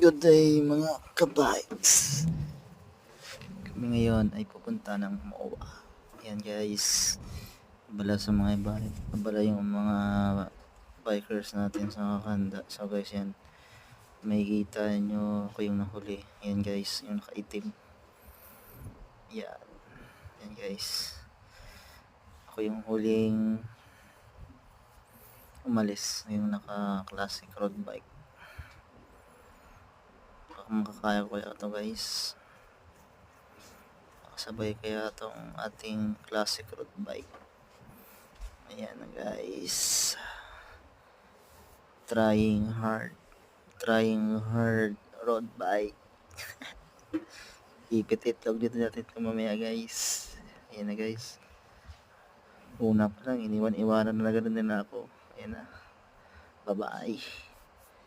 Good day mga kabikes. Kami ngayon ay pupunta ng MOA. Yan guys. Abala sa mga bike. Abala yung mga bikers natin sa Kakanda. So guys yan. May kita nyo ako yung nahuli. Yan guys. Yung nakaitim. Yan. Yan guys. Ako yung huling umalis. Yung naka-classic road bike. Makakaya ko kaya ito guys. Sabay kaya itong ating classic road bike. Ayan na guys. Trying hard road bike. Ipit-itlog dito natin ito mamaya guys. Ayan na guys. Una pa lang iniwan-iwanan na ganoon din ako. Ayan na. Bye bye.